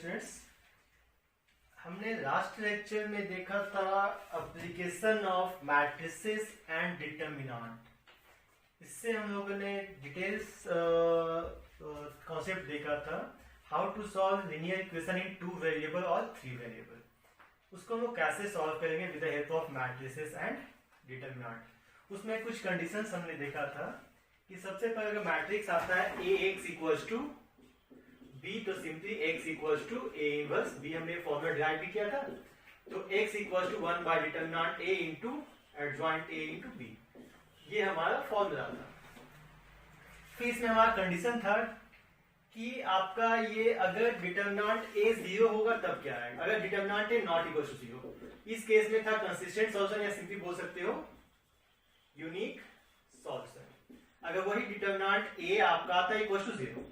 Students, हमने last lecture में देखा था application of matrices and determinant. इससे हम लोगों ने डिटेल्स कॉन्सेप्ट देखा था, how to solve linear equation in 2 variable और 3 वेरिएबल। उसको हम लोग कैसे सॉल्व करेंगे with the help of matrices and determinant. उसमें कुछ कंडीशंस हमने देखा था कि सबसे पहले अगर मैट्रिक्स आता है A X equals to B, तो simply x equals to A inverse B, हमने फॉर्मूला डिराइव भी किया था। तो x equals to 1 by determinant a into adjoint a into b, ये हमारा फॉर्मूला था। फिर इसमें हमारा कंडीशन था कि आपका ये अगर डिटर्मिनेंट a 0 होगा तब क्या आएगा, अगर determinant a not equal to 0। इस केस में था कंसिस्टेंट सॉल्यूशन, या सिंपली बोल सकते हो यूनिक सॉल्यूशन। अगर वही डिटर्मिनेंट a आपका आता है इक्वल टू 0,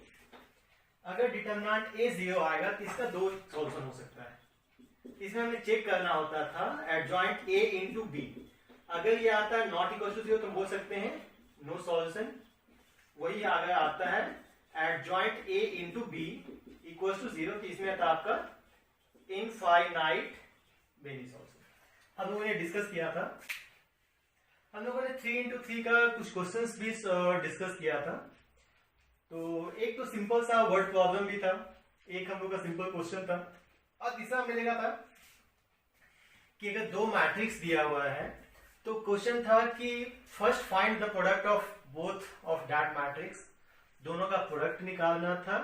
अगर डिटर्मिनेंट a 0 आएगा तो इसका 2 सॉल्यूशन हो सकता है। इसमें हमें चेक करना होता था एडजॉइंट a इंटू बी। अगर ये आता है नॉट इक्वल टू 0 तो बोल सकते हैं नो सॉल्यूशन। वही अगर आता है adjoint a into B equal to 0 तो इसमें आता आपका इनफाइनाइट मेनी सॉल्यूशन। हम लोगों ने डिस्कस किया था, हम लोगों ने 3 इंटू 3 का कुछ क्वेश्चंस भी डिस्कस किया था। तो एक तो सिंपल सा वर्ड प्रॉब्लम भी था, एक हम लोग का सिंपल क्वेश्चन था, और तीसरा हमने देखा था कि अगर 2 मैट्रिक्स दिया हुआ है तो क्वेश्चन था कि first find the product of both of that matrix. दोनों का प्रोडक्ट निकालना था,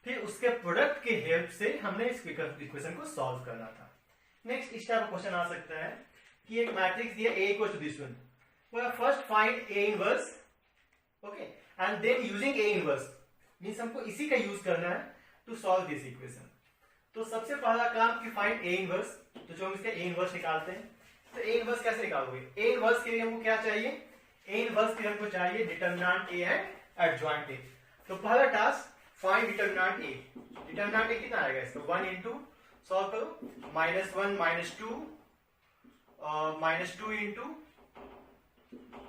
फिर उसके प्रोडक्ट के हेल्प से हमने इस इक्वेशन को सॉल्व करना था। नेक्स्ट इस टाइप का क्वेश्चन आ सकता है कि एक मैट्रिक्स दिया a equal to this one, first find a inverse, okay, and then using a inverse, means हमको इसी का यूज करना है टू सॉल्व दिस इक्वेशन। तो सबसे पहला काम कि फाइंड a इनवर्स, तो जो हम इसका a इनवर्स निकालते हैं। तो a इनवर्स कैसे निकालोगे? a इनवर्स के लिए हमको क्या चाहिए? a इनवर्स के लिए हमको चाहिए determinant a and adjoint a। तो पहला task find determinant a। Determinant a कितना आएगा इसका? 1 इंटू सॉल्व करो, -1 -2 इंटू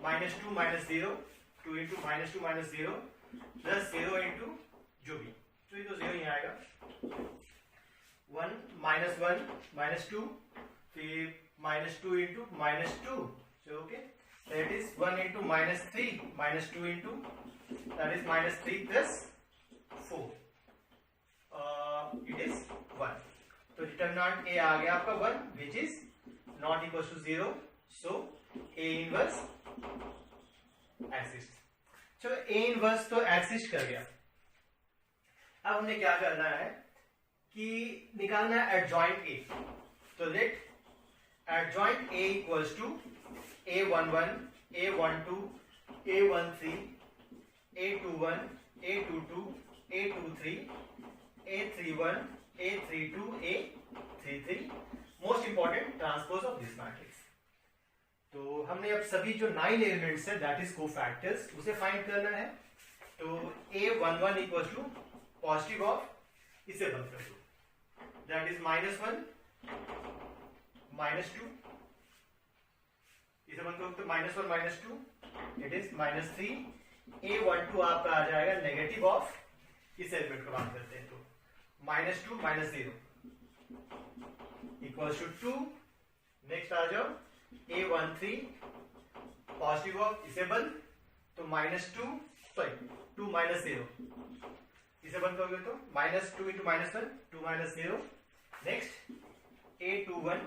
-2 -0, 2 इंटू -2 -0 प्लस 0 इंटू जो भी, तो ये तो 0 ही आएगा। 1 -2 फिर -2 into -2, okay, that is 1 into -3 -2 into that is -3 plus 4, it is 1। तो डिटर्मिनेंट a आ गया आपका 1 which is not equal to 0, so a inverse exist. चलो a इनवर्स तो एक्सिस्ट कर गया। अब हमने क्या करना है कि निकालना है एडजॉइंट a। तो let adjoint a equals to a11 a12 a13 a21 a22 a23 a31 a32 a33, most important transpose of this matrix. तो हमने अब सभी जो 9 एलिमेंट्स है दैट इज कोफैक्टर्स, उसे फाइंड करना है। तो a11 equal to positive of, इसे बंद कर दो, दैट इज -1 -2, इसे बंद करो तो -1 -2, इट इज -3। a12 आपका आ जाएगा नेगेटिव ऑफ, इस एलिमेंट को बात करते हैं, तो -2 -0 इक्वल टू 2। नेक्स्ट आ जाओ a13 पॉजिटिव ऑफ, इसे बंद, तो -2 -0, इसे बंद करोगे तो -2 इंटू -1 2 -0। नेक्स्ट a21,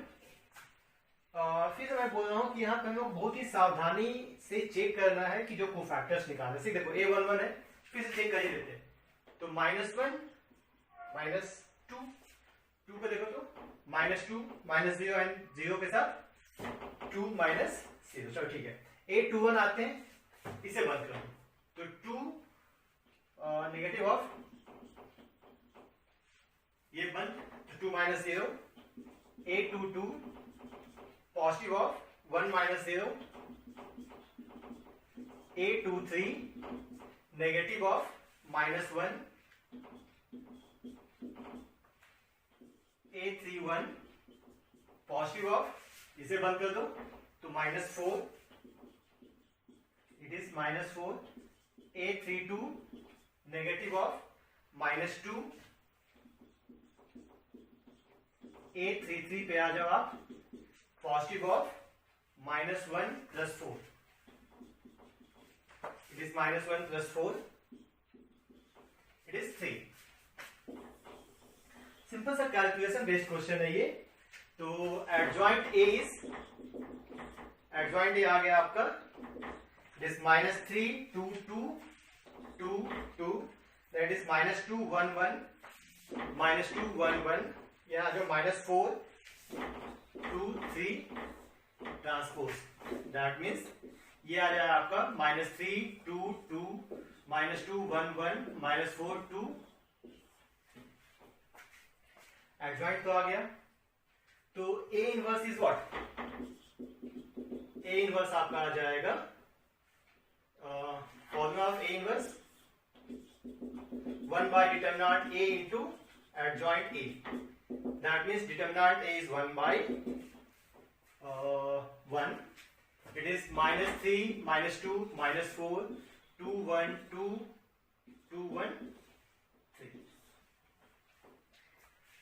फिर मैं बोल रहा हूं कि यहाँ पे हम लोग बहुत ही सावधानी से चेक करना है कि जो कोफैक्टर्स निकालने से, देखो a11 है, फिर से चेक कर ही लेते हैं। तो -1 -2 2 को देखो तो -2 -0 एंड 0 के साथ 2 -0, चलो ठीक है। a21 आते हैं, इसे बंद करो, तो 2 नेगेटिव ऑफ, ये बंद, तो 2 -0। a22 positive of 1 -0। a23 negative of -1। a31 positive of, इसे बंद कर दो, तो -4, it is -4। a32 negative of -2, A33 पे आ जाओ आप, positive of -1 + 4, it is -1 + 4, it is 3। Simple सा कैलकुलेशन बेस्ड क्वेश्चन है ये। तो एडजॉइंट ए आ गया आपका, इट इज -3 2 2 2 2, दैट इज -2 1 1 -2 1 1, यहाँ जो -4 2 3 ट्रांसपोज, दैट मीन्स ये आ जाएगा आपका -3 2 2 -2 1 1 -4 2। एडजॉइंट तो आ गया। तो A inverse is what? A inverse आपका आ जाएगा, फॉर्मूला ऑफ A इनवर्स 1/डिटरमिनेंट A into adjoint A, that means determinant A is 1/1, it is -3 -2 -4 2 1 2 2 1 3।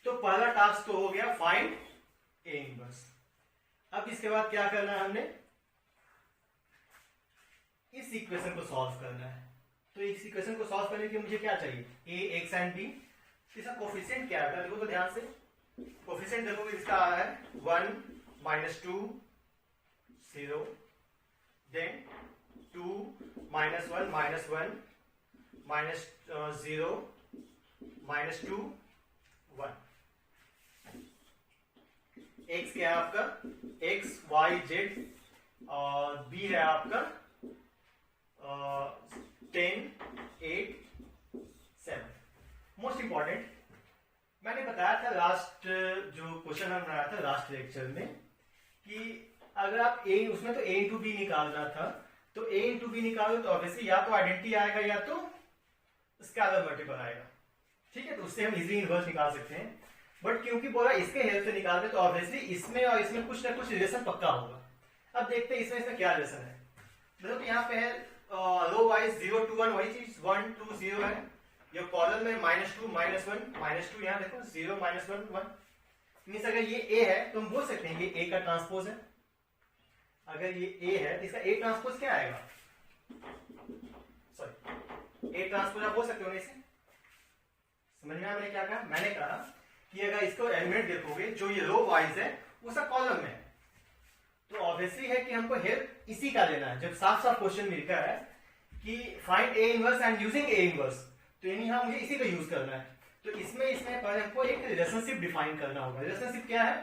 तो पहला टास्क तो हो गया, फाइंड A इनवर्स। अब इसके बाद क्या करना है, हमने इस इक्वेशन को सॉल्व करना है। तो इस इक्वेशन को सॉल्व करने के लिए मुझे क्या चाहिए, A x एंड B। इसका कोफिशिएंट क्या है देखो तो ध्यान से, कोफिशिएंट देखोगे इसका आ है 1 -2 0, देन 2 -1 -1 -0 -2 1। x क्या है आपका, x y z, और b है आपका 10 8 7। मोस्ट इंपॉर्टेंट, मैंने बताया था लास्ट जो क्वेश्चन हम बनाया था लास्ट लेक्चर में, कि अगर आप a उसमें तो a इंटू बी निकालना था, तो a इंटू बी निकालो तो ऑब्वियसली या तो आइडेंटिटी आएगा या तो स्केलर मल्टीपल आएगा, ठीक है। तो उससे हम इजीली इनवर्स निकाल सकते हैं, बट क्योंकि बोला इसके हेल्प से निकालते तो ऑब्वियसली इसमें और इसमें कुछ ना कुछ रिलेशन पक्का होगा। अब देखते हैं इसमें क्या रिलेशन है। मतलब यहाँ पे है रो वाइज 0 2 1, वही चीज 1 2 0 है। ये कॉलम में -2 -1 -2, यहाँ देखो 0 -1 1। मीन्स अगर ये A है तो हम बोल सकते हैं ये A का ट्रांसपोज है। अगर ये A है तो इसका A ट्रांसपोज क्या आएगा, सॉरी A ट्रांसपोज आप बोल सकते हो ना इसे। समझ में मैंने क्या कहा, मैंने कहा कि अगर इसको एलिमेंट देखोगे जो ये रो वाइज है वो सब कॉलम में है, तो ऑब्वियसली है कि हमको हेल्प इसी का लेना है। जब साफ साफ क्वेश्चन मिलता है कि find A inverse and using A inverse, तो यानी यहाँ मुझे इसी का यूज करना है। तो इसमें पहले हमको एक रिलेशनशिप डिफाइन करना होगा। रिलेशनशिप क्या है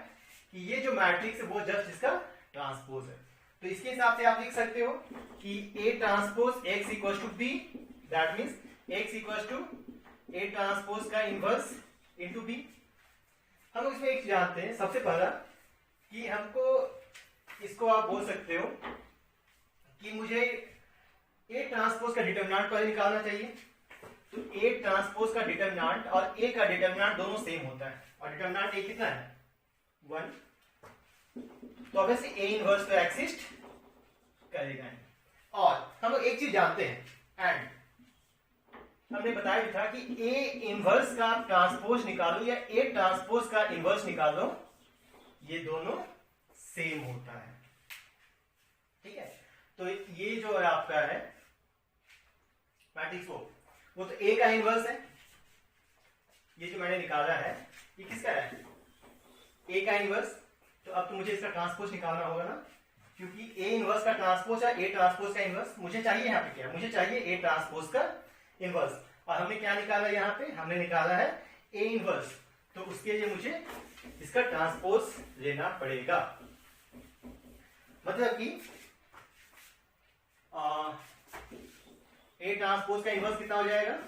कि ये जो मैट्रिक्स है वो जस्ट इसका ट्रांसपोज है। तो इसके हिसाब से आप लिख सकते हो कि A transpose X equal to B, that means X equal to A transpose का इनवर्स इंटू B। हम इसमें एक जानते हैं सबसे पहला कि हमको इसको आप बोल सकते हो कि मुझे A ट्रांसपोज का डिटरमिनेंट पहले निकालना चाहिए। तो A ट्रांसपोज का डिटरमिनेंट और A का डिटरमिनेंट दोनों सेम होता है, और डिटरमिनेंट A कितना है 1, तो ऑब्वियसली A इनवर्स तो एक्सिस्ट करेगा। और हम लोग एक चीज जानते हैं, एंड हमने बताया भी था कि A इनवर्स का ट्रांसपोज निकालो या A ट्रांसपोज का इनवर्स निकालो, ये दोनों सेम होता है, ठीक है। तो ये जो है आपका है मैट्रिक्स वो तो A का इनवर्स है। ये जो मैंने निकाला है ये किसका है, A का इनवर्स। तो अब तो मुझे इसका ट्रांसपोज निकालना होगा ना, क्योंकि A इनवर्स का ट्रांसपोज है A ट्रांसपोज का इनवर्स। मुझे चाहिए यहाँ पे क्या, मुझे चाहिए A ट्रांसपोज का इनवर्स। और हमने क्या निकाला यहाँ पे, हमने निकाला है A इनवर्स। तो उसके लिए मुझे इसका ट्रांसपोज लेना पड़ेगा। मतलब कि A ट्रांसपोज का इनवर्स कितना हो जाएगा,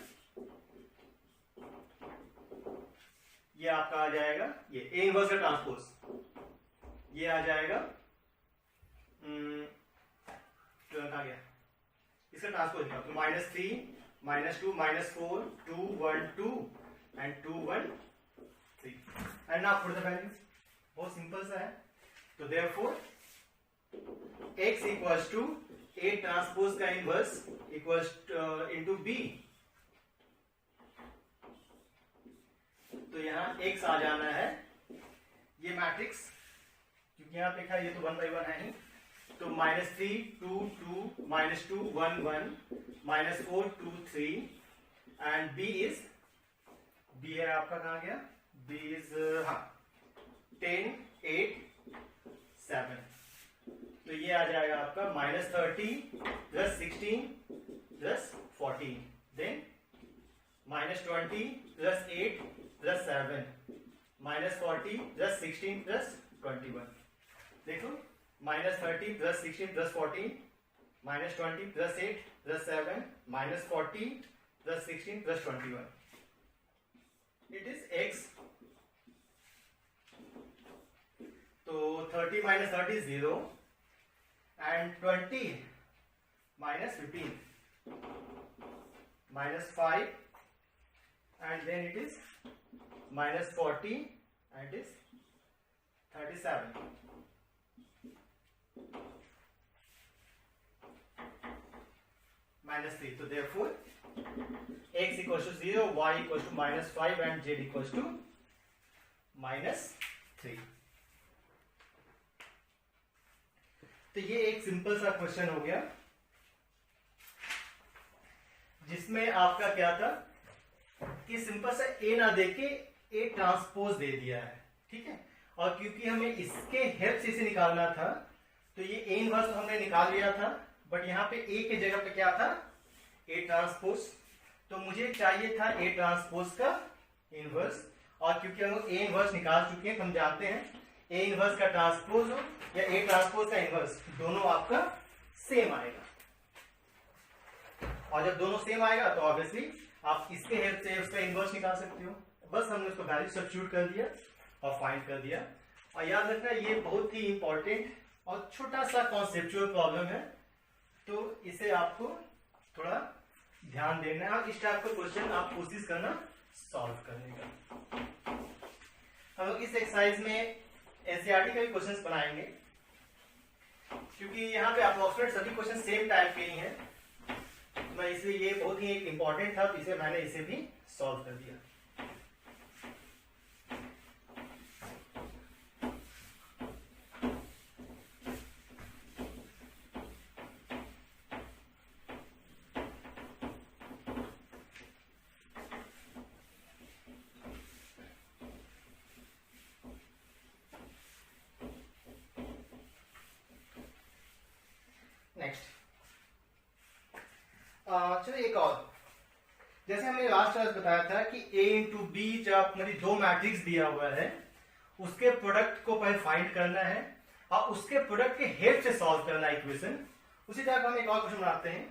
ये आपका आ जाएगा, ये A इनवर्स का ट्रांसपोज ये आ जाएगा आ गया इसका ट्रांसपोज निकालो। तो -3 -2 -4 2 1 2 and 2 1 3, and now put the values। बहुत सिंपल सा है। तो therefore x equals to A transpose का इनवर्स इक्वल्स इनटू B। तो यहां x आ जाना है, ये मैट्रिक्स, क्योंकि यहाँ पे लिखा है ये तो 1 by 1 है ही, तो -3 2 2 -2 1 1 -4 2 3 एंड b है आपका, कहाँ गया b इज 10 8 7, तो ये आ जाएगा आपका -30 + 16 + 14 देन -20 + 8 + 7 -40 + 16 + 21। देखो -30 + 16 + 14 -20 + 8 + 7 -40 + 16 + 21, it is x। तो 30 - 30 is 0 and 20 - 15 -5 and then it is -40 and it is 37 -3, so therefore x equals to 0, y equals to -5 and z equals to -3। तो ये एक सिंपल सा क्वेश्चन हो गया जिसमें आपका क्या था कि सिंपल सा ए ना देके ए ट्रांसपोज दे दिया है, ठीक है, और क्योंकि हमें इसके हेल्प से इसे निकालना था तो ये ए इनवर्स तो हमने निकाल लिया था, बट यहाँ पे ए के जगह पे क्या था ए ट्रांसपोज, तो मुझे चाहिए था ए ट्रांसपोज का इनवर्स, और क्योंकि हम लोग ए इनवर्स निकाल चुके हैं तो हम जानते हैं ए इनवर्स का ट्रांसपोज हो या ए ट्रांसपोज का इनवर्स दोनों आपका सेम आएगा, और जब दोनों सेम आएगा तो ऑब्वियसली आप इसके हेल्प से उसका इनवर्स निकाल सकते हो। बस हमने उसको वैल्यू सब्स्टिट्यूट कर दिया और फाइंड कर दिया। और याद रखना ये बहुत ही इंपॉर्टेंट और छोटा सा कॉन्सेप्चुअल प्रॉब्लम है, तो इसे आपको थोड़ा ध्यान देना है और इस टाइप का क्वेश्चन आप कोशिश करना सॉल्व करने का। हम लोग इस एक्सरसाइज में एनसीईआरटी का भी क्वेश्चंस बनाएंगे, क्योंकि यहाँ पे अप्रोक्सीमेट सभी क्वेश्चन सेम टाइप के ही हैं, मैं इसलिए ये बहुत ही एक इंपॉर्टेंट था तो इसे मैंने इसे भी सॉल्व कर दिया। चलो एक और, जैसे हमने लास्ट क्लास बताया था कि a × b जब मतलब दो मैट्रिक्स दिया हुआ है उसके प्रोडक्ट को पहले फाइंड करना है और उसके प्रोडक्ट के हेल्प से सॉल्व करना है इक्वेशन। उसी तरह हम एक और क्वेश्चन बनाते हैं,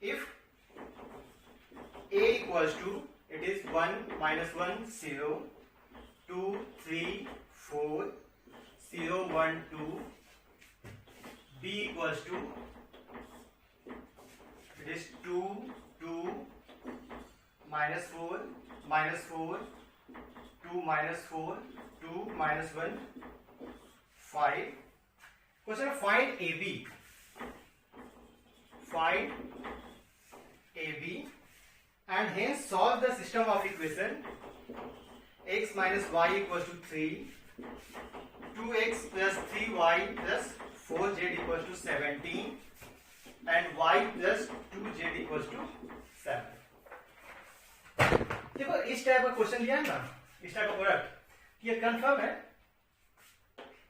if a equals to it is 1 -1 0 2 3 4 0 1 2 b equals to it is 2 2 -4 -4 2 -4 2 -1 5। Question find AB, find AB and hence solve the system of equation x minus y equals to 3 2x plus 3y plus 4z equals to 17 and y plus 2z equals to 7। देखो इस type का question दिया है ना, इस type का product, ये confirm है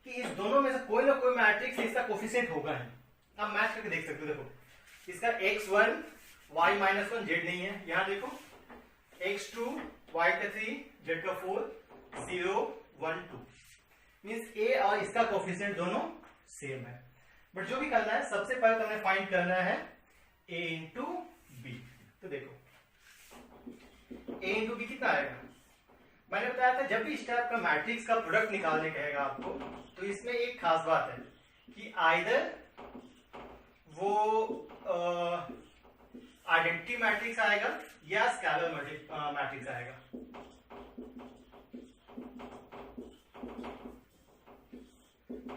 कि इस दोनों में से कोई ना कोई मैट्रिक्स इसका कोफिशिएंट होगा है। आप मैच करके देख सकते हो, देखो इसका x1 y -1 z नहीं है, यहां देखो x2 y का 3 z का 4 0 1 2 मींस a और इसका कोफिशिएंट दोनों सेम है। बट जो भी करना है सबसे पहले तो हमें फाइंड करना है a × b। तो देखो a × b कितना आएगा, मैंने बताया था जब भी इस टाइप का मैट्रिक्स का प्रोडक्ट निकालने कहेगा आपको तो इसमें एक खास बात है कि आइदर वो आइडेंटिटी मैट्रिक्स आएगा या स्केलर मैट्रिक्स आएगा।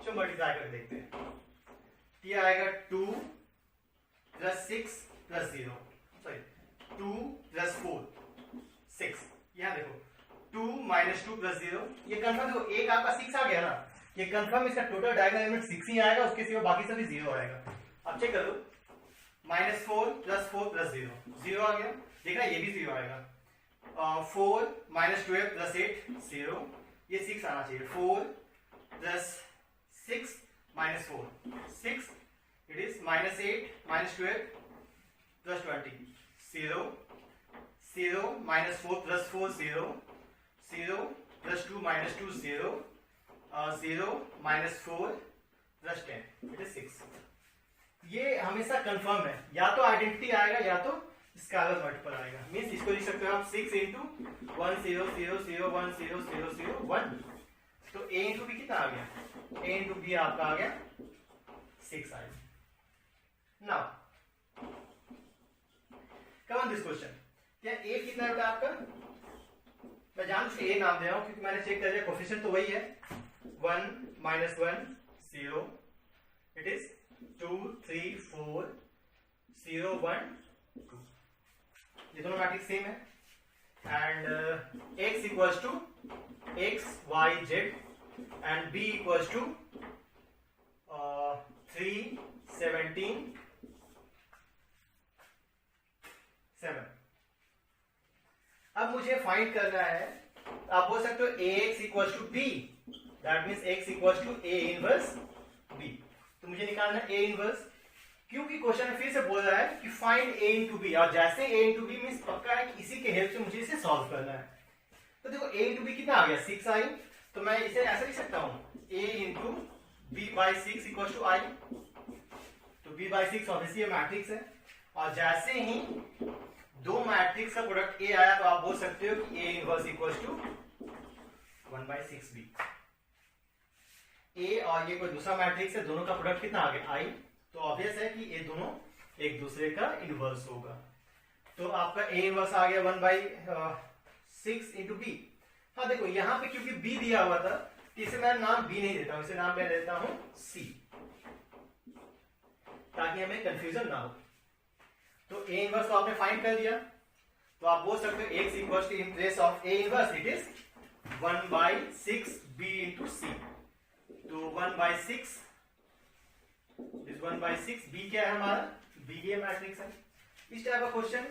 जो मल्टीप्लाई करके देखते हैं, ये आएगा 2 + 6 + 0 सॉरी 2 + 4 6। यहां देखो 2 माइनस 2 प्लस 0। ये कंफर्म देखो, एक आपका 6 आ गया ना, ये कंफर्म इसका टोटल डायगोनल एलिमेंट 6 ही आएगा, उसके सिवा बाकी सभी 0 आएगा। अब चेक करो, माइनस 4 प्लस 0 0 आ गया, देख रहा है ये भी 0 आएगा। 4 माइनस 12 प्लस 8 0, ये 6 आना चाहिए। 4 plus 6 minus 4 6, it is minus 8 minus 12 plus 20 0 0 minus 4 plus 4 0 0 plus 2 minus 2 0 0 minus 4 plus 10, it is 6। ये हमेशा कंफर्म है, या तो आइडेंटिटी आएगा या तो स्केलर मल्टीपल आएगा। मींस इसको लिख सकते हो आप 6 इंटू 1 0 0 0 1 0 0 0 1। तो a इंटू बी कितना आ गया? a इंटू बी आपका आ गया 6 आएगा। Now come on this question, क्या a कितना है आपका? मैं जान से a नाम दे रहा हूं क्योंकि मैंने चेक कर लिया, कोफिशिएंट तो वही है। 1 माइनस 1 0, इट इज 2 3 4 0 1 2। ये दोनों मैट्रिक्स सेम है। And x equals to x y z and b equals to 3 17 7। अब मुझे फाइंड करना है, आप बोल सकते हो ax equals to b, that means x equals to a inverse b। तो मुझे निकालना है a इनवर्स, क्योंकि क्वेश्चन में फिर से बोल रहा है कि फाइंड a इंटू बी, और जैसे a इंटू बी मीन्स पक्का है कि इसी के हेल्प से मुझे इसे सॉल्व करना है। तो देखो a इंटू बी कितना आ गया? 6 आई। तो मैं इसे ऐसे लिख सकता हूं a into B by 6 equal to I. तो b बाई 6 ऑब्वियसली मैट्रिक्स है, और जैसे ही दो मैट्रिक्स का प्रोडक्ट a आया तो आप बोल सकते हो कि a inverse equal to 1/6b। a और ये कोई दूसरा मैट्रिक्स है, दोनों का प्रोडक्ट कितना आ गया? i। तो ऑब्वियस है कि ये दोनों एक दूसरे का इनवर्स होगा। तो आपका a इनवर्स आ गया 1/6 इंटू बी। हाँ देखो यहां पे क्योंकि b दिया हुआ था, तो इसे मैं नाम b नहीं देता हूं, इसे नाम मैं देता हूं c, ताकि हमें कंफ्यूजन ना हो। तो a इनवर्स तो आपने फाइंड कर दिया, तो आप बोल सकते हो x equals to in place of a inverse it is 1/6 b into c। तो 1/6 इस 1/6 b क्या है हमारा? b ये मैट्रिक्स है। इस टाइप का क्वेश्चन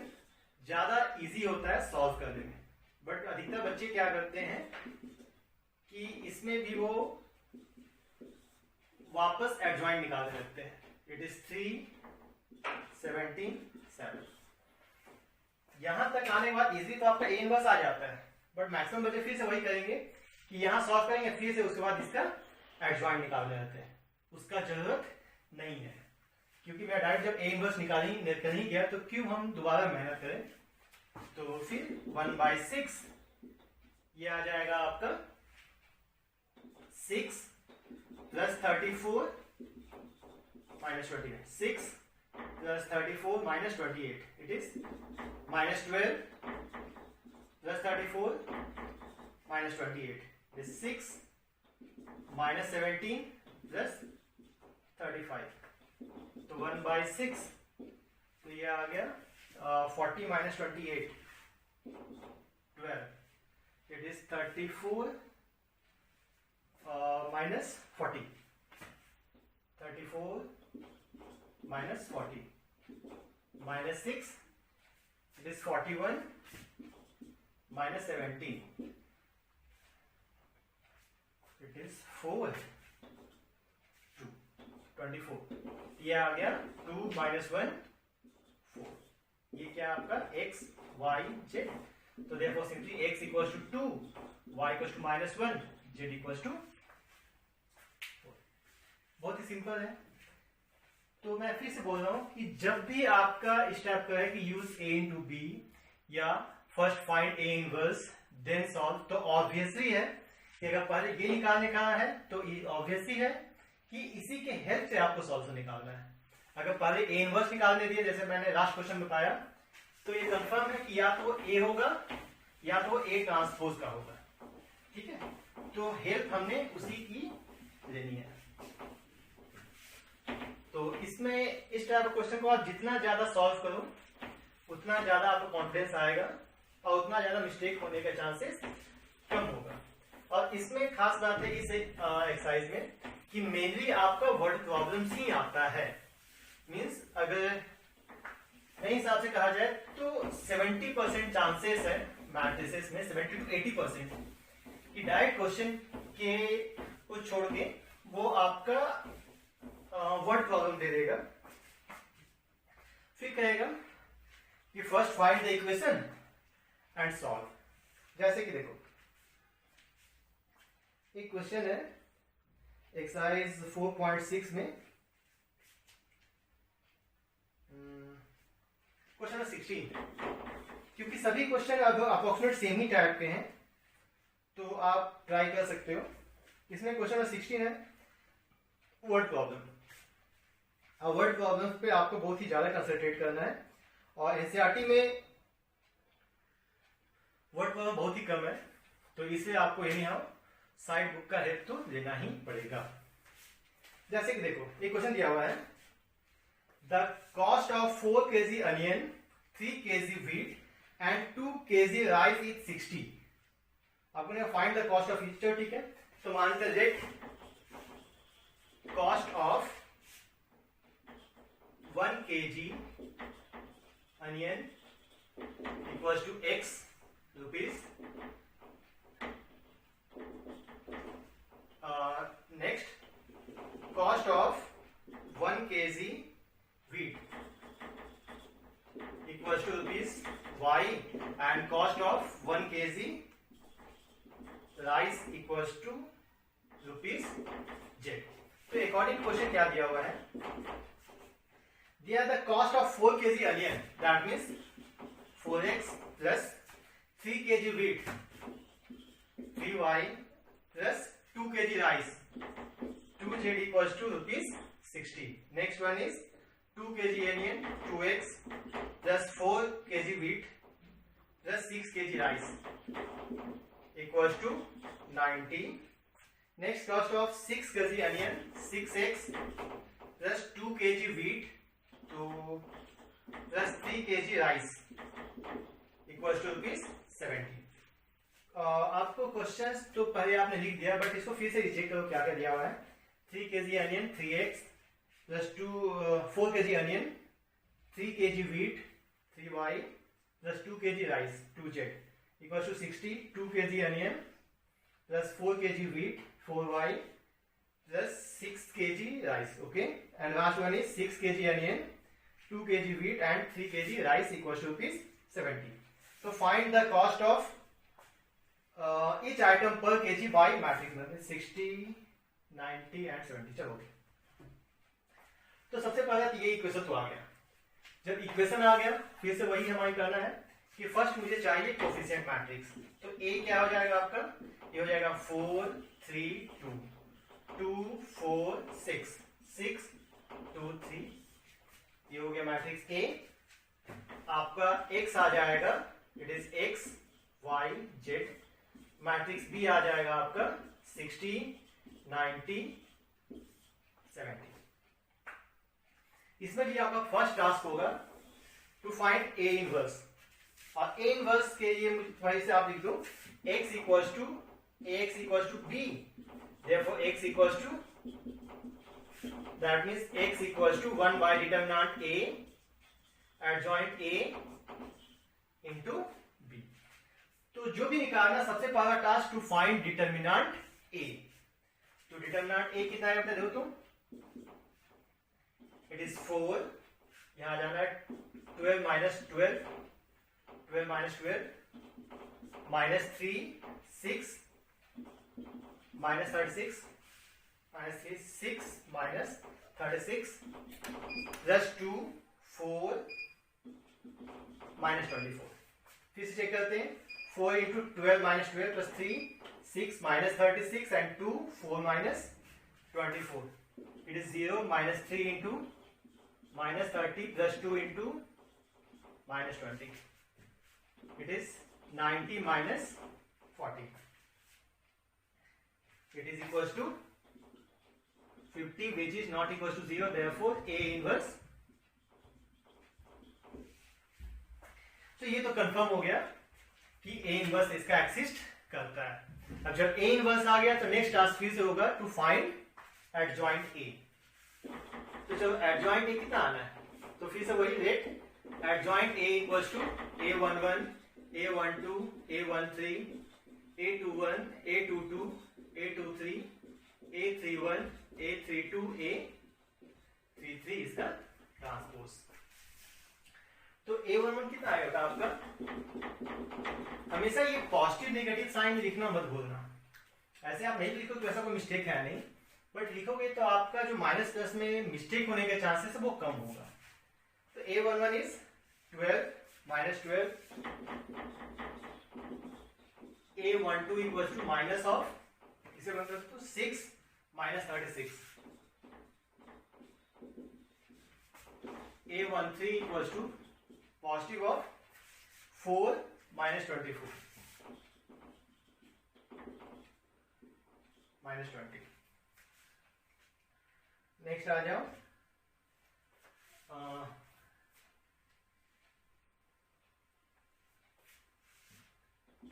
ज्यादा इजी होता है सॉल्व करने में, बट अधिकतर बच्चे क्या करते हैं कि इसमें भी वो वापस एडजॉइंट निकालने लगते हैं। It is 3 17 7। यहां तक आने के बाद इजी तो आपका a इनवर्स आ जाता है, बट मैक्सिमम बच्चे फिर से वही करेंगे कि यहां सॉल्व करेंगे, फिर से उसके बाद इसका एडजॉइंट निकालने लगते हैं। उसका जरूरत नहीं है, क्योंकि मैं डायरेक्ट जब a इनवर्स निकालने गया तो क्यों हम दोबारा मेहनत करें। तो फिर 1/6 ये आ जाएगा आपका 6 plus 34 minus 28, 6 plus 34 minus 28, it is minus 12 plus 34 minus 28, it is 6 minus 17 plus 35। तो 1/6, तो ये आ गया 40 minus 28 12, it is 34 minus 40, 34 minus 40 minus 6, it is 41 minus 17, it is 4 24। ये आ गया 2 माइनस 1 4। ये क्या आपका x y z। तो therefore simply x equals to 2, y equals to minus 1, z equals to 4। बहुत ही सिंपल है। तो मैं फिर से बोल रहा हूं कि जब भी आपका स्टेप का है कि यूज a into b या first find a inverse then solve, तो ऑब्वियसली है कि अगर पहले ये निकालने का है तो ऑब्वियसली है कि इसी के हेल्प से आपको सॉल्यूशन निकालना है। अगर पहले a इनवर्स निकालने दिए जैसे मैंने लास्ट क्वेश्चन में पाया, तो ये कंफर्म है कि या तो a होगा या तो a ट्रांसपोज का होगा। ठीक है, तो हेल्प हमने उसी की लेनी है। तो इसमें इस टाइप क्वेश्चन को आप जितना ज्यादा सॉल्व करो उतना ज्यादा आपको कॉन्फिडेंस आएगा और उतना ज्यादा मिस्टेक होने के चांसेस कम होगा। और इसमें खास बात है इस एक्सरसाइज में कि मेनली आपका वर्ड प्रॉब्लम्स ही आता है। मींस अगर मेरे हिसाब से कहा जाए तो 70% चांसेस है मैट्रिसेस में, 70 to 80% कि डायरेक्ट क्वेश्चन के को छोड़ के वो आपका वर्ड प्रॉब्लम दे देगा। फिर कहेगा कि first find the equation and solve. जैसे कि देखो एक क्वेश्चन है एक्सरसाइज 4.6 में, क्वेश्चन नंबर 16। क्योंकि सभी क्वेश्चन अब अप्रोक्सीमेट सेम ही टाइप के हैं तो आप ट्राई कर सकते हो। इसमें क्वेश्चन नंबर 16 है वर्ड प्रॉब्लम। अब वर्ड प्रॉब्लम्स पे आपको बहुत ही ज्यादा कंसंट्रेट करना है और एनसीईआरटी में वर्ड प्रॉब्लम बहुत ही कम है तो इसलिए आपको यही यहाँ साइड बुक का हेल्प तो लेना ही पड़ेगा। जैसे कि देखो एक क्वेश्चन दिया हुआ है, the cost of 4 kg onion, 3 kg wheat and 2 kg rice is 60। आपको find the cost of each. ठीक है, तो answer let cost of 1 kg onion equals to x rupees. Next cost of 1 kg wheat equals to rupees y and cost of 1 kg rice equals to rupees z। तो according question क्या दिया हुआ है, दिया the cost of 4 kg onion that means 4x plus 3 kg wheat 3y plus 2 kg rice 2z equals to rupees 60। Next one is 2 kg onion 2x plus 4 kg wheat plus 6 kg rice equals to 90। Next cost of 6 kg onion 6x plus 2 kg wheat to plus 3 kg rice equals to rupees 70। आपको questions तो पहले आपने लिख दिया but इसको फिर से recheck करो क्या क्या दिया हुआ है। 3 kg onion 3x plus 4 kg onion 3 kg wheat 3y plus 2 kg rice 2z equals to 60। 2 kg onion plus 4 kg wheat 4y plus 6 kg rice. Okay, and last one is 6 kg onion 2 kg wheat and 3 kg rice equals to rupees 70। तो find the cost of each item per kg by matrix में 60, 90 and 70। चलो तो सबसे पहले तो ये equation तो आ गया। जब इक्वेशन आ गया फिर से वही हमारी करना है कि फर्स्ट मुझे चाहिए कोफिशिएंट मैट्रिक्स। तो ए क्या हो जाएगा आपका, ये हो जाएगा 4 3 2 2 4 6 6 2 3। ये हो गया मैट्रिक्स ए। आपका एक्स आ जाएगा, it is x Y z. Matrix B आ जाएगा आपका 60 90 70। इसमें भी आपका फर्स्ट टास्क होगा टू फाइंड ए इनवर्स। और ए इनवर्स के लिए वहीं से आप लिख दो x equals to ax equals to b, therefore x equals to that means x equals to 1 by determinant a adjoint a into b। तो जो भी निकालना सबसे पहला task to find determinant a। तो डिटरमिनेंट a कितना है अपने देखो तुम, इट इज 4। यहां जाना है 12 minus 12 12 minus 12 minus 3 6 minus 36 minus 3 6 minus 36 plus 2 4 minus 24। फिर से चेक करते हैं 4 into 12 minus 12 plus 3 6 minus 36 and 2 4 minus 24। It is 0 minus 3 into minus 30 plus 2 into minus 20. It is 90 minus 40. It is equals to 50, which is not equals to 0. Therefore, A inverse. तो ये तो confirm हो गया कि A inverse इसका exist करता है। अब जब ए इनवर्स आ गया तो नेक्स्ट टास्क फिर से होगा टू फाइंड एडजॉइंट ए। तो चलो एडजॉइंट ए कितना आना है, तो फिर से वही let adjoint A equals to A11 A12 A13 A21 A22 A23 A31 A32 A33 इसका ट्रांसपोज। तो A11 कितना आएगा आपका, हमेशा ये पॉजिटिव नेगेटिव साइन लिखना मत भूलना, ऐसे आप नहीं लिखो तो ऐसा कोई मिस्टेक है नहीं, बट लिखोगे तो आपका जो माइनस प्लस में मिस्टेक होने के चांसेस है वो कम होगा। तो A11 is 12 minus 12, A12 equals to minus of, इसे मतलब तो 6 minus 36, A13 equals to positive of 4 minus 24 minus 20। Next आ जाओ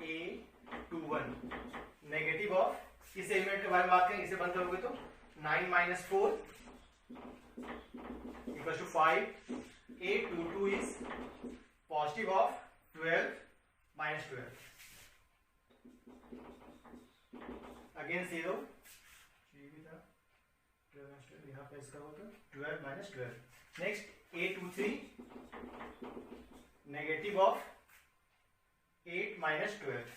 A21 नेगेटिव ऑफ, किस एलिमेंट के बारे में बात करें, इसे बंद करोगे तो 9 minus 4 equals to 5, A22 is positive of 12 minus 12, again 0, यहाँ पे इसका होगा 12 minus 12। Next A23 negative of 8 minus 12,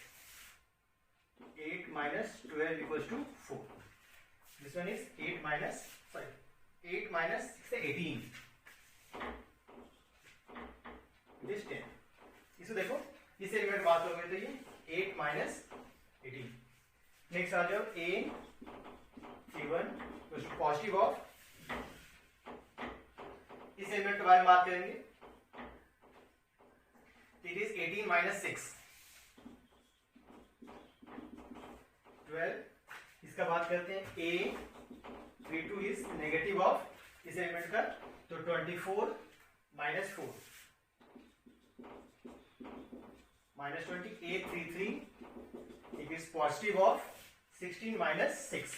8 minus 12 equals to 4, this one is 8 minus 18, this 10, इसे देखो इस एलिमेंट बात हो गई तो ये 8 minus 18। नेक्स्ट आ जाओ A31 पॉजिटिव ऑफ, इस एलिमेंट के बारे में बात करेंगे, इट इज 18 minus 6, 12, इसका बात करते हैं A32 इज नेगेटिव ऑफ इस एलिमेंट का, तो 24 minus 4 minus 20, A33 it is positive of 16 minus 6।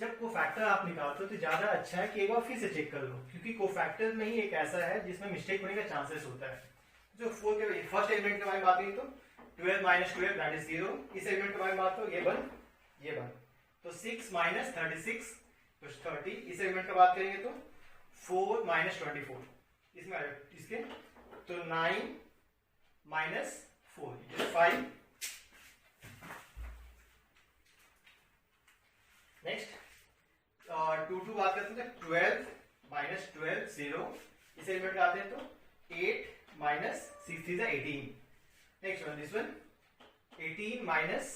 जब कोफैक्टर आप निकालते हो तो ज्यादा अच्छा है कि एक बार फिर से चेक कर लो, क्योंकि कोफैक्टर में ही एक ऐसा है जिसमें मिस्टेक होने का चांसेस होता है। जो 4 के फर्स्ट एलिमेंट के बारे में बात करें तो 12 minus 12 that is 0, इस एलिमेंट के बारे में बात करो ये 1, तो 6 minus 36 तो 30, इस एलिमेंट का बात करेंगे तो 4 minus 24, इसमें इसके तो 9 minus 4 it is 5। नेक्स्ट 2 बात करते हैं, 12 minus 12 0, इस एलिमेंट का आते हैं तो 8 minus 6 is 18। Next one this one 18 minus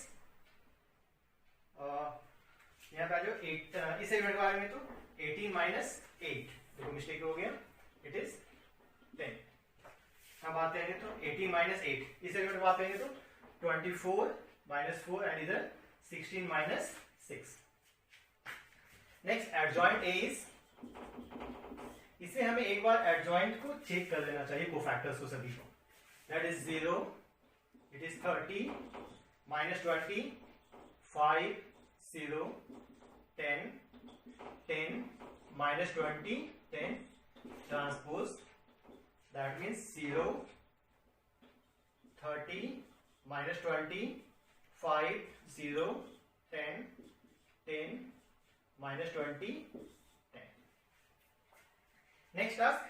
यहाँ पे आ जाओ 8, इस एलिमेंट के बारे में तो 18 minus 8, देखो मिस्टेक हो गया, इट इज 10। हम बात करेंगे तो 18 minus 8, इस एलिमेंट की बात करेंगे तो 24 minus 4 एंड इधर 16 minus 6। Next adjoint A is, इसे हमें एक बार एडजॉइंट को चेक कर लेना चाहिए कोफैक्टर्स को सभी को, that is 0, it is 30 minus 20, 5 0 10 10 minus 20 10 transpose, that means 0 30 minus 20 5 0 10 10 minus 20 10। Next task,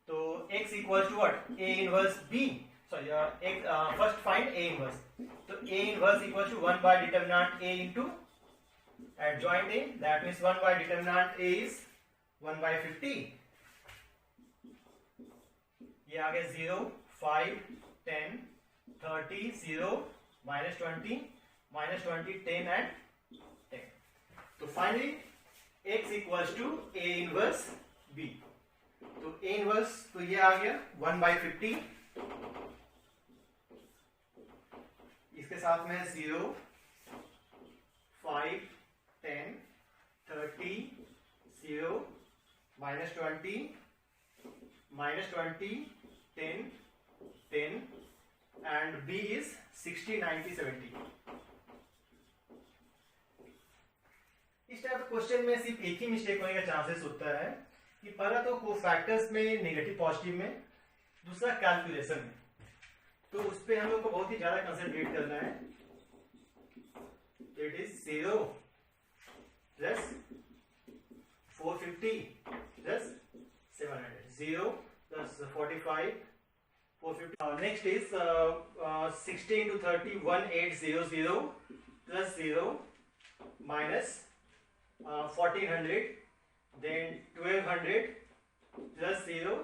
तो x equals to what, a inverse b, sorry first find a inverse, तो a inverse equals to 1 by determinant a into adjoint a, that means 1 by determinant a is 1 by 50, ये आ गया 0 5 10 30 0 minus 20 10 and 10। तो finally x equals to a inverse b, तो a inverse तो ये आ गया 1 by 50, इसके साथ में 0 5 10 30 0 minus 20 10 10 and B is 60, 90, 70. इस टाइप क्वेश्चन में सिर्फ एक ही मिस्टेक होने का चांसेस होता है कि पहला तो कोफैक्टर्स में नेगेटिव पॉजिटिव में, दूसरा कैलकुलेशन में। तो उस पर हम लोग को बहुत ही ज्यादा कंसंट्रेट करना है। It is 0 plus 450 plus 700, 0 plus 45 450. Next is 60 into 30, 1800 plus 0 minus 1400, then 1200 plus 0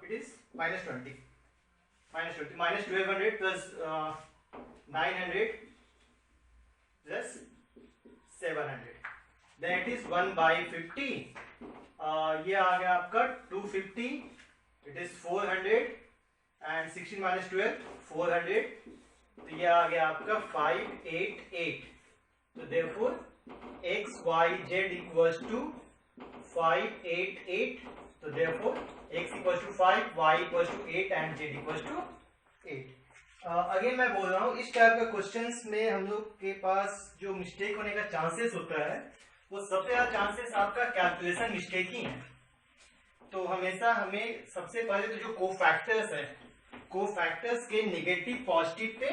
it is minus 20, minus 1200 plus 900 plus 700, then it is 1 by 50. ये आ गया आपका 250, इट इज 400 एंड 16 माइनस 12 400, तो ये आ गया आपका 588. तो therefore X Y Z equals to 588. तो therefore X equals to 5, Y equals to 8 and Z equals to 8. Again मैं बोल रहा हूँ, इस टाइप का क्वेश्चंस में हम लोग के पास जो मिस्टेक होने का चांसेस होता है वो सबसे ज्यादा चांसेस आपका कैलकुलेशन मिस्टेक ही है. तो हमेशा हमें सबसे पहले तो जो कोफैक्टर्स है, कोफैक्टर्स के नेगेटिव पॉजिटिव पे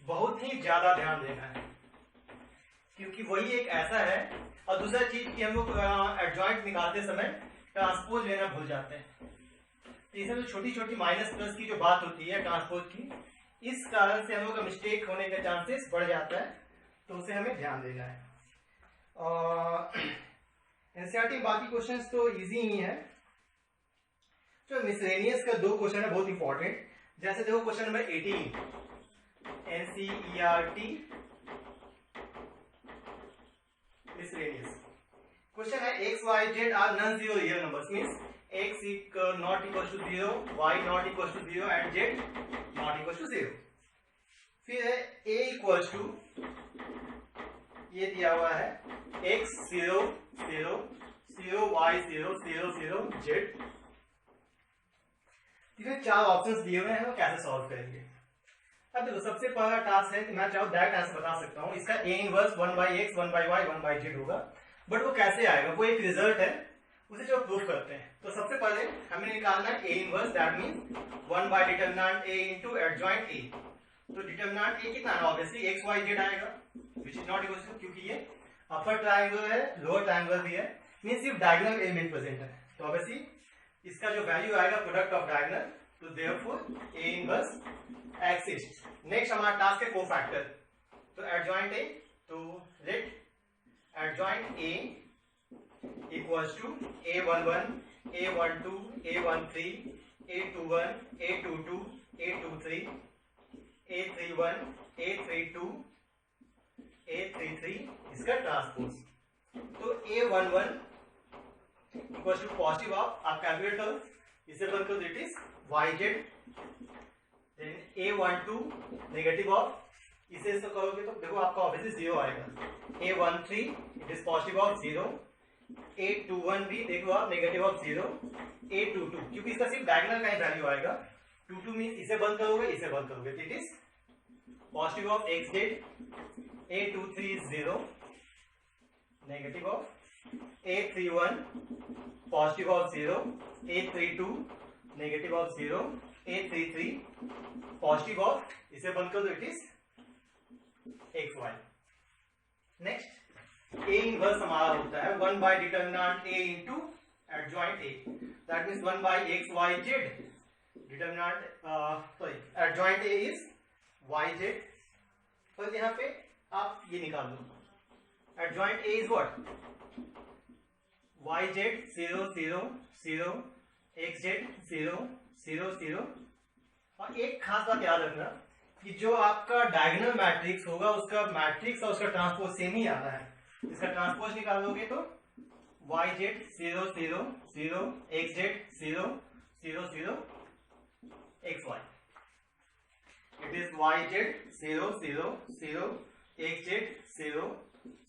बहुत ही ज्यादा ध्यान देना है, क्योंकि वही एक ऐसा है. और दूसरा चीज कि हम लोग एडजॉइंट निकालते समय ट्रांसपोज लेना भूल जाते हैं. तो इसमें छोटी छोटी माइनस प्लस की जो बात होती है ट्रांसपोज की, इस कारण से हम लोग का मिस्टेक होने का चांसेस बढ़ जाता है. तो उसे हमें ध्यान देना है. एनसीईआरटी बाकी क्वेश्चंस तो इजी ही है. जो मिसलेनियस का 2 क्वेश्चन है बहुत इंपॉर्टेंट. जैसे देखो question number 18 NCERT miscellaneous question है. X Y z are non zero real numbers, means x not equal to 0, y not equal to 0 and z not equal to 0. फिर है ए इक्वल टू, ये दिया हुआ है x 0 0 0 y 0 0 0 z. इसमें 4 options दिए हुए हैं, वो कैसे सॉल्व करेंगे. अब देखो सबसे पहला टास्क है कि मैं चाहूँ डायरेक्ट आंसर बता सकता हूँ. इसका a inverse 1 by x 1 by y 1 by z होगा, बट वो कैसे आएगा, वो एक रिजल्ट है, उसे जो प्रूफ करते हैं. तो सबसे पहले हमें निकालना है a inverse, that means 1 by determinant a into adjoint a. तो डिटरमिनेंट a कितना है, ऑब्वियसली x y z आएगा, which is not equal to, क्योंकि ये अपर ट्रायंगल है, लोअर ट्रायंगल भी है, मींस सिर्फ डायगोनल एलिमेंट प्रेजेंट है. तो ऑब्वियसली इसका जो वैल्यू आएगा प्रोडक्ट ऑफ डायगोनल, तो therefore a inverse exist. Next हमारा टास्क है कोफैक्टर. तो एडजॉइंट a, तो let adjoint a equals to a11 a12 a13 a21 a22 a23 a31 a32 a33 इसका ट्रांसपोज. तो a11 equal to positive of, आप calculate करो, इसे बंद करो, इट इज yz. Then a12 negative of, इसे करोगे तो देखो आपका ऑब्वियसली 0 आएगा. a13 it is positive of 0. a21 भी देखो आप नेगेटिव ऑफ 0. a22 क्योंकि इसका सिर्फ डायगोनल का ही वैल्यू आएगा. 22 मींस इसे बंद करोगे, इसे बंद करोगे, it is positive of xz. a23 is 0, negative of a31 positive of 0, a32 negative of 0, a33 positive of, इसे बंद कर दो, it is xy. Next a inverse हमारा होता है 1 by determinant a into adjoint a, that means 1 by x y z. Determinant sorry adjoint a is yz. तो यहाँ पे आप ये निकाल दो, adjoint a is what, yz 0 0 0 xz 0 0 0. और एक खास बात याद रखना कि जो आपका डायगोनल मैट्रिक्स होगा उसका मैट्रिक्स और उसका ट्रांसपोज सेम ही आना है. इसका ट्रांसपोज निकालोगे तो yz 0 0 0 xz 0 0 0 xy. It is yz 0 0 0 xz 0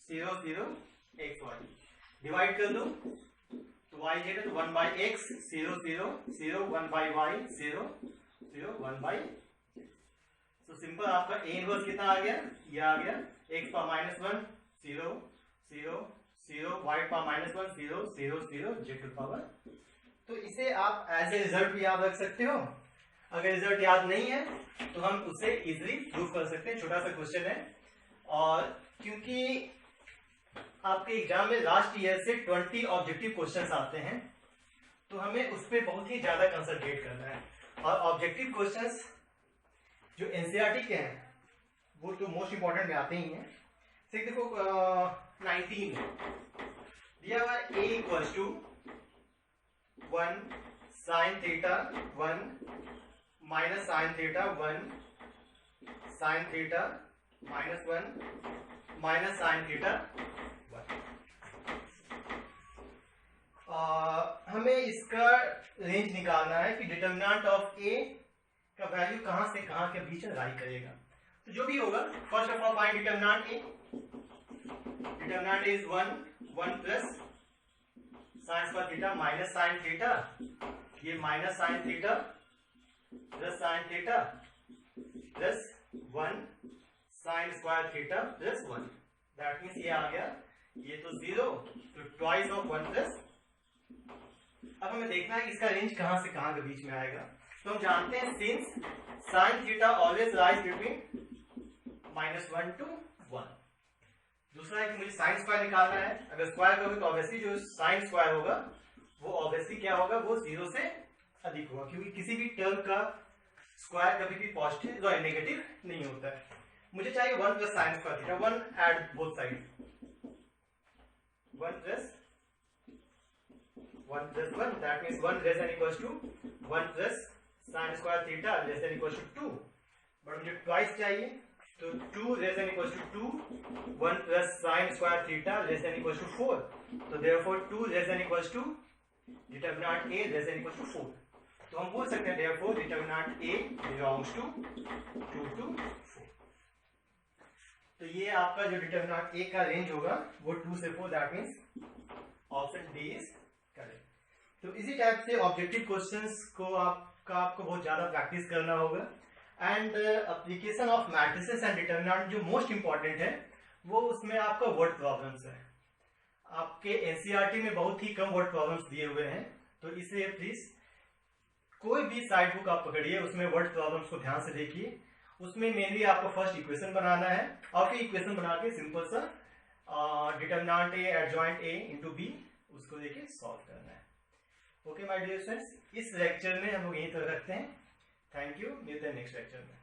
0 0 xy. Divide कर दो तो y z है तो 1 by X 0 0 0 1 by Y 0 0 1 by. तो सिंपल आपका a इनवर्स कितना आ गया, ये आ गया x power minus 1 0 0 0 y power minus 1 0 0 0 z to power. तो इसे आप एज ए रिजल्ट भी याद रख सकते हो। अगर रिजल्ट याद नहीं है तो हम उसे इजीली प्रूव कर सकते हैं, छोटा सा क्वेश्चन है। और क्योंकि आपके एग्जाम में लास्ट ईयर से 20 ऑब्जेक्टिव क्वेश्चंस आते हैं तो हमें उस पर बहुत ही ज्यादा कंसंट्रेट करना है। और ऑब्जेक्टिव क्वेश्चंस जो एनसीईआरटी के हैं वो तो मोस्ट इंपॉर्टेंट में आते ही हैं। देखो 19 दिया हुआ a equals to 1 sine theta 1 minus sine theta 1 sine theta minus 1 minus sine theta 1। हमें इसका रेंज निकालना है कि डिटर्मिनेंट ऑफ a का वैल्यू कहां से कहां के बीच में लाई करेगा। तो जो भी होगा first of all find determinant a। Determinant is 1 plus sine square theta minus sine theta, ये minus sine theta plus sine theta plus 1 sine square theta plus 1। That means ये आ गया, ये तो 0 तो ट्वाइस ऑफ 1 प्लस। अब हमें देखना है इसका रेंज कहां से कहां के बीच में आएगा। तो हम जानते हैं since sine theta always lies between -1 to 1। दूसरा है कि मुझे साइन स्क्वायर निकालना है। अगर स्क्वायर करोगे तो ऑब्वियसली जो साइन स्क्वायर होगा वो ऑब्वियसली क्या होगा, वो 0 से अधिक होगा, क्योंकि किसी भी टर्म का स्क्वायर कभी भी पॉजिटिव और नेगेटिव नहीं होता है। मुझे चाहिए 1 plus sine square theta, 1 at both side, 1 plus 1 that means 1 less than equals to 1 plus sine square theta less than equals to 2। But मुझे ट्वाइस चाहिए तो 2 less than equals to 2 1 plus sine square theta less than equals to 4। तो therefore 2 less than equals to determinant a less than equals to 4। तो हम बोल सकते हैं therefore determinant a belongs to 2 to 4। तो ये आपका जो डिटर्मिनेंट a का रेंज होगा वो 2 से 4, that means option D is correct. तो इसी टाइप से ऑब्जेक्टिव क्वेश्चंस को आपको बहुत ज्यादा प्रैक्टिस करना होगा। And application of matrices and determinant जो मोस्ट इंपॉर्टेंट है वो उसमें आपका वर्ड प्रॉब्लम्स है। आपके एनसीईआरटी में बहुत ही कम वर्ड प्रॉब्लम्स दिए हुए हैं, तो इसलिए प्लीज कोई भी साइड बुक आप पकड़िए उसमें वर्ड प्रॉब्लम्स को ध्यान से देखिए। उसमें मेनली आपको फर्स्ट इक्वेशन बनाना है और फिर इक्वेशन बना के सिंपल सा determinant a adjoint a into b उसको लेके सॉल्व करना है। ओके माय डियर स्टूडेंट्स, इस लेक्चर में हम लोग यहीं तक रखते हैं। थैंक यू, मिलते हैं नेक्स्ट लेक्चर में।